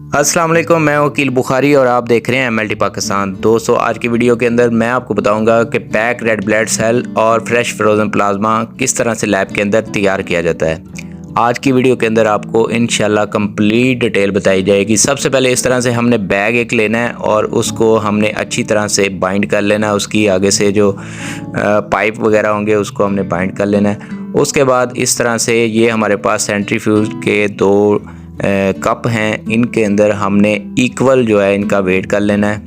अस्सलाम वालेकुम, मैं वकील बुखारी और आप देख रहे हैं MLT पाकिस्तान। दोस्तों, आज की वीडियो के अंदर मैं आपको बताऊंगा कि पैक रेड ब्लड सेल और फ्रेश फ्रोज़न प्लाज्मा किस तरह से लैब के अंदर तैयार किया जाता है। आज की वीडियो के अंदर आपको इंशाल्लाह कंप्लीट डिटेल बताई जाएगी। सबसे पहले इस तरह से हमने बैग एक लेना है और उसको हमने अच्छी तरह से बाइंड कर लेना है। उसकी आगे से जो पाइप वगैरह होंगे उसको हमने बाइंड कर लेना है। उसके बाद इस तरह से ये हमारे पास सेंट्रीफ्यूज के दो कप हैं, इनके अंदर हमने इक्वल जो है इनका वेट कर लेना है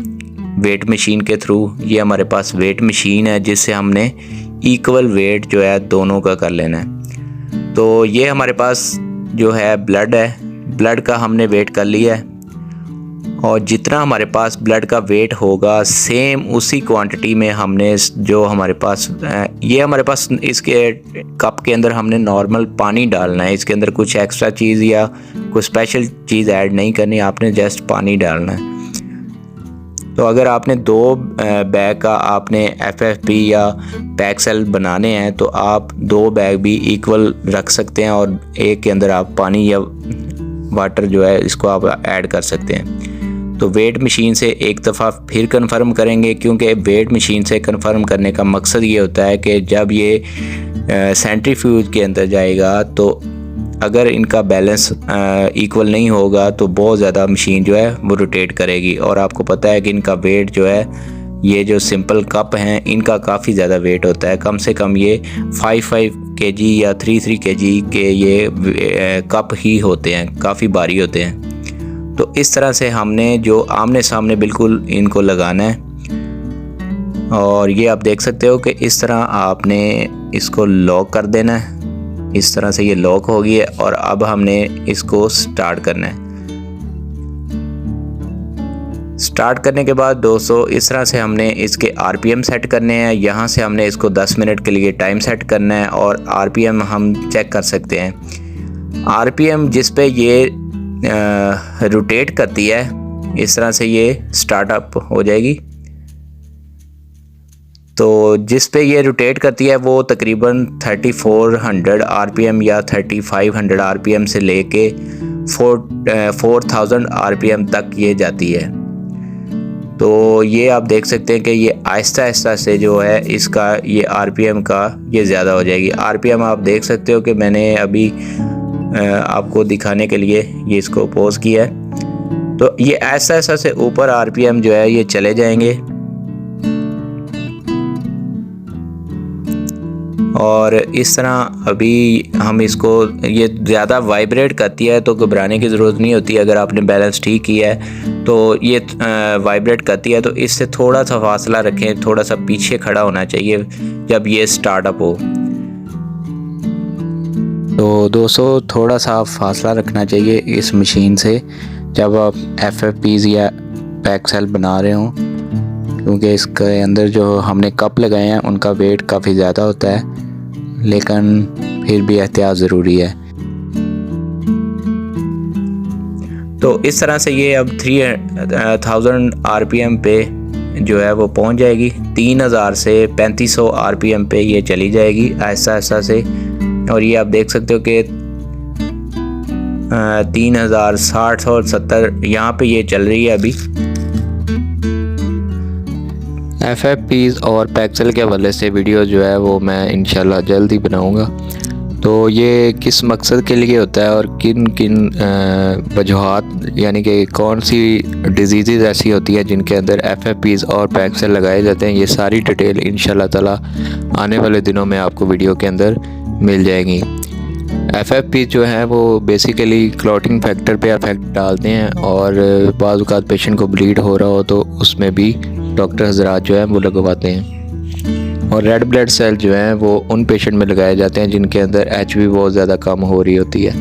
वेट मशीन के थ्रू। ये हमारे पास वेट मशीन है जिससे हमने इक्वल वेट जो है दोनों का कर लेना है। तो ये हमारे पास जो है ब्लड का हमने वेट कर लिया है और जितना हमारे पास ब्लड का वेट होगा सेम उसी क्वांटिटी में हमने जो हमारे पास ये हमारे पास इसके कप के अंदर हमने नॉर्मल पानी डालना है। इसके अंदर कुछ एक्स्ट्रा चीज़ या कोई स्पेशल चीज़ ऐड नहीं करनी, आपने जस्ट पानी डालना है। तो अगर आपने दो बैग का आपने FFP या पैक सेल बनाने हैं तो आप दो बैग भी इक्वल रख सकते हैं और एक के अंदर आप पानी या वाटर जो है इसको आप ऐड कर सकते हैं। तो वेट मशीन से एक दफ़ा फिर कंफर्म करेंगे, क्योंकि वेट मशीन से कंफर्म करने का मकसद ये होता है कि जब ये सेंट्रीफ्यूज के अंदर जाएगा तो अगर इनका बैलेंस इक्वल नहीं होगा तो बहुत ज़्यादा मशीन जो है वो रोटेट करेगी। और आपको पता है कि इनका वेट जो है, ये जो सिंपल कप हैं इनका काफ़ी ज़्यादा वेट होता है। कम से कम ये 5 kg या 3 kg के ये कप ही होते हैं, काफ़ी भारी होते हैं। तो इस तरह से हमने जो आमने सामने बिल्कुल इनको लगाना है और ये आप देख सकते हो कि इस तरह आपने इसको लॉक कर देना है। इस तरह से ये लॉक हो गई है और अब हमने इसको स्टार्ट करना है। स्टार्ट करने के बाद दोस्तों इस तरह से हमने इसके RPM सेट करने हैं। यहाँ से हमने इसको 10 मिनट के लिए टाइम सेट करना है और RPM हम चेक कर सकते हैं। RPM जिस पे ये रोटेट करती है, इस तरह से ये स्टार्टअप हो जाएगी। तो जिस पे ये रोटेट करती है वो तकरीबन 3400 RPM या 3500 RPM से लेके 4000 RPM तक ये जाती है। तो ये आप देख सकते हैं कि ये आहिस्ता आहिस्ता से जो है इसका ये RPM का ये ज़्यादा हो जाएगी। RPM आप देख सकते हो कि मैंने अभी आपको दिखाने के लिए ये इसको पॉज किया है। तो ये ऐसा ऐसा से ऊपर RPM जो है ये चले जाएंगे और इस तरह अभी हम इसको, ये ज़्यादा वाइब्रेट करती है तो घबराने की ज़रूरत नहीं होती। अगर आपने बैलेंस ठीक किया है तो ये वाइब्रेट करती है तो इससे थोड़ा सा फासला रखें, थोड़ा सा पीछे खड़ा होना चाहिए जब ये स्टार्टअप हो। तो दोस्तों थोड़ा सा फासला रखना चाहिए इस मशीन से जब आप FFPs या पैक सेल बना रहे हों, क्योंकि इसके अंदर जो हमने कप लगाए हैं उनका वेट काफ़ी ज़्यादा होता है, लेकिन फिर भी एहतियात ज़रूरी है। तो इस तरह से ये अब 3000 RPM पे जो है वो पहुंच जाएगी। 3000 से 3500 RPM पे ये चली जाएगी ऐसा ऐसा से। और ये आप देख सकते हो कि 3000, 60 और 70 यहाँ पे ये चल रही है अभी। FFPs और पैक सेल के हवाले से वीडियो जो है वो मैं इंशाल्लाह जल्द ही बनाऊँगा। तो ये किस मकसद के लिए होता है और किन किन वजूहात, यानी कि कौन सी डिजीज़ ऐसी होती हैं जिनके अंदर FFPs और पैक सेल लगाए जाते हैं, ये सारी डिटेल इंशाल्लाह ताला आने वाले दिनों में आपको वीडियो के अंदर मिल जाएंगी। FFP जो है वो बेसिकली क्लॉटिंग फैक्टर पे इफेक्ट डालते हैं और बाज़ औक़ात पेशेंट को ब्लीड हो रहा हो तो उसमें भी डॉक्टर हज़रात जो हैं वो लगवाते हैं। और रेड ब्लड सेल जो हैं वो उन पेशेंट में लगाए जाते हैं जिनके अंदर HB बहुत ज़्यादा कम हो रही होती है।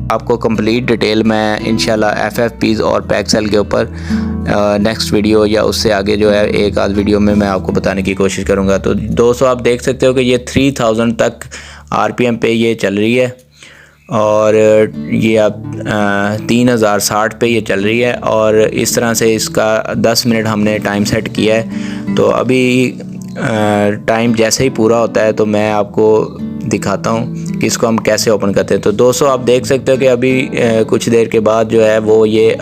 आपको कंप्लीट डिटेल मैं इंशाल्लाह FFPs और पैक सेल के ऊपर नेक्स्ट वीडियो या उससे आगे जो है एक आध वीडियो में मैं आपको बताने की कोशिश करूंगा। तो दोस्तों आप देख सकते हो कि ये 3000 तक RPM पे ये चल रही है और ये अब 3060 पे ये चल रही है और इस तरह से इसका 10 मिनट हमने टाइम सेट किया है। तो अभी टाइम जैसे ही पूरा होता है तो मैं आपको दिखाता हूँ कि इसको हम कैसे ओपन करते हैं। तो दोस्तों आप देख सकते हो कि अभी कुछ देर के बाद जो है वो ये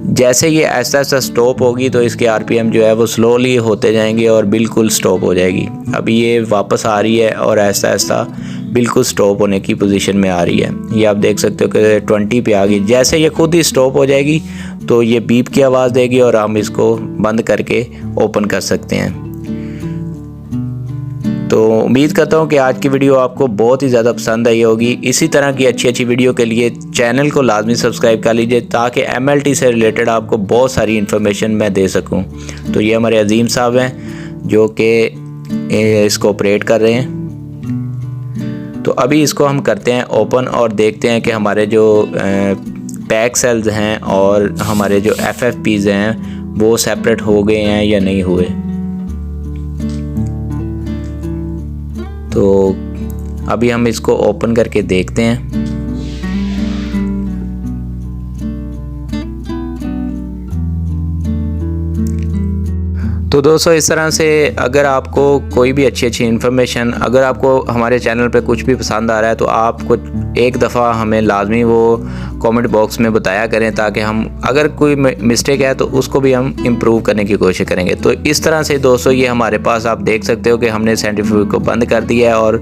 जैसे ये ऐसा ऐसा स्टॉप होगी तो इसके आरपीएम जो है वो स्लोली होते जाएंगे और बिल्कुल स्टॉप हो जाएगी। अभी ये वापस आ रही है और ऐसा ऐसा बिल्कुल स्टॉप होने की पोजीशन में आ रही है। ये आप देख सकते हो कि 20 पे आ गई। जैसे ये खुद ही स्टॉप हो जाएगी तो ये बीप की आवाज़ देगी और हम इसको बंद करके ओपन कर सकते हैं। तो उम्मीद करता हूँ कि आज की वीडियो आपको बहुत ही ज़्यादा पसंद आई होगी। इसी तरह की अच्छी अच्छी वीडियो के लिए चैनल को लाजमी सब्सक्राइब कर लीजिए ताकि MLT से रिलेटेड आपको बहुत सारी इन्फॉर्मेशन मैं दे सकूँ। तो ये हमारे अजीम साहब हैं जो कि इसको ऑपरेट कर रहे हैं। तो अभी इसको हम करते हैं ओपन और देखते हैं कि हमारे जो पैक सेल्स हैं और हमारे जो FFPs हैं वो सेपरेट हो गए हैं या नहीं हुए। तो अभी हम इसको ओपन करके देखते हैं। तो दोस्तों इस तरह से अगर आपको कोई भी अच्छी अच्छी इन्फॉर्मेशन, अगर आपको हमारे चैनल पे कुछ भी पसंद आ रहा है तो आपको एक दफ़ा हमें लाजमी वो कमेंट बॉक्स में बताया करें ताकि हम अगर कोई मिस्टेक है तो उसको भी हम इम्प्रूव करने की कोशिश करेंगे। तो इस तरह से दोस्तों ये हमारे पास आप देख सकते हो कि हमने सेंट्रीफ्यूज को बंद कर दिया है और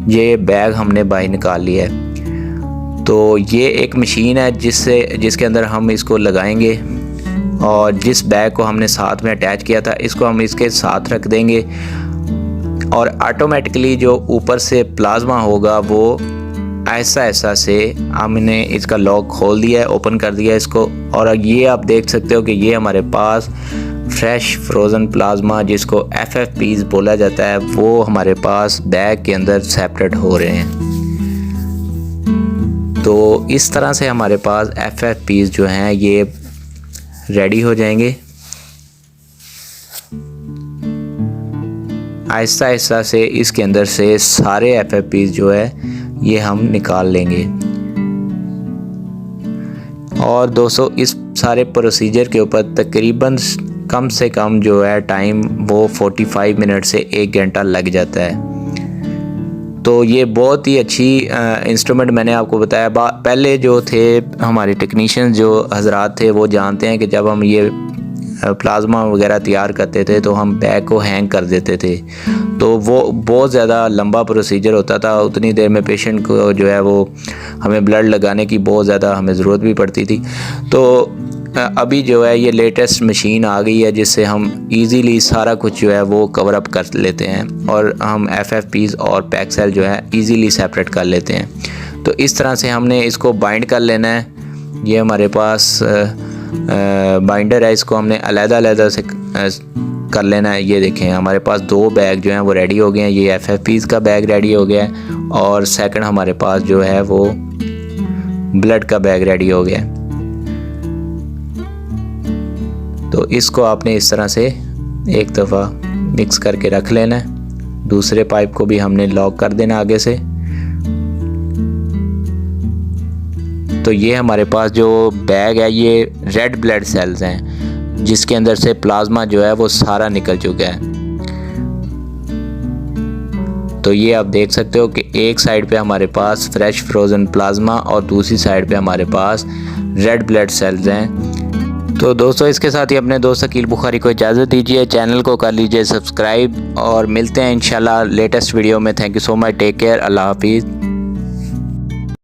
ये बैग हमने बाहर निकाल लिया है। तो ये एक मशीन है जिसके अंदर हम इसको लगाएंगे और जिस बैग को हमने साथ में अटैच किया था इसको हम इसके साथ रख देंगे और ऑटोमेटिकली जो ऊपर से प्लाज्मा होगा वो ऐसा ऐसा से हमने इसका लॉक खोल दिया है, ओपन कर दिया है इसको। और ये आप देख सकते हो कि ये हमारे पास फ्रेश फ्रोज़न प्लाज्मा जिसको FFPs बोला जाता है वो हमारे पास बैग के अंदर सेपरेट हो रहे हैं। तो इस तरह से हमारे पास FFPs जो हैं ये रेडी हो जाएंगे। आहिस्ता आहिस्ता से इसके अंदर से सारे FFPs जो है ये हम निकाल लेंगे। और दोस्तों इस सारे प्रोसीजर के ऊपर तकरीबन कम से कम जो है टाइम वो 45 मिनट से 1 घंटा लग जाता है। तो ये बहुत ही अच्छी इंस्ट्रूमेंट मैंने आपको बताया। पहले जो थे हमारे टेक्नीशियन जो हजरात थे वो जानते हैं कि जब हम ये प्लाज्मा वगैरह तैयार करते थे तो हम बैग को हैंग कर देते थे। तो वो बहुत ज़्यादा लंबा प्रोसीजर होता था। उतनी देर में पेशेंट को जो है वो हमें ब्लड लगाने की बहुत ज़्यादा हमें ज़रूरत भी पड़ती थी। तो अभी जो है ये लेटेस्ट मशीन आ गई है जिससे हम इजीली सारा कुछ जो है वो कवर अप कर लेते हैं और हम FFPs और पैक सेल जो है इजीली सेपरेट कर लेते हैं। तो इस तरह से हमने इसको बाइंड कर लेना है। ये हमारे पास बाइंडर है, इसको हमने अलग-अलग से कर लेना है। ये देखें हमारे पास 2 बैग जो हैं वो रेडी हो गए हैं। ये FFPs का बैग रेडी हो गया है और सेकंड हमारे पास जो है वो ब्लड का बैग रेडी हो गया है। तो इसको आपने इस तरह से एक दफ़ा मिक्स करके रख लेना है। दूसरे पाइप को भी हमने लॉक कर देना आगे से। तो ये हमारे पास जो बैग है ये रेड ब्लड सेल्स हैं जिसके अंदर से प्लाज्मा जो है वो सारा निकल चुका है। तो ये आप देख सकते हो कि एक साइड पे हमारे पास फ्रेश फ्रोज़न प्लाज्मा और दूसरी साइड पे हमारे पास रेड ब्लड सेल्स हैं। तो दोस्तों इसके साथ ही अपने दोस्त अकील बुखारी को इजाज़त दीजिए। चैनल को कर लीजिए सब्सक्राइब और मिलते हैं इंशाल्लाह लेटेस्ट वीडियो में। Thank you so much, take care, अल्लाह हाफिज़।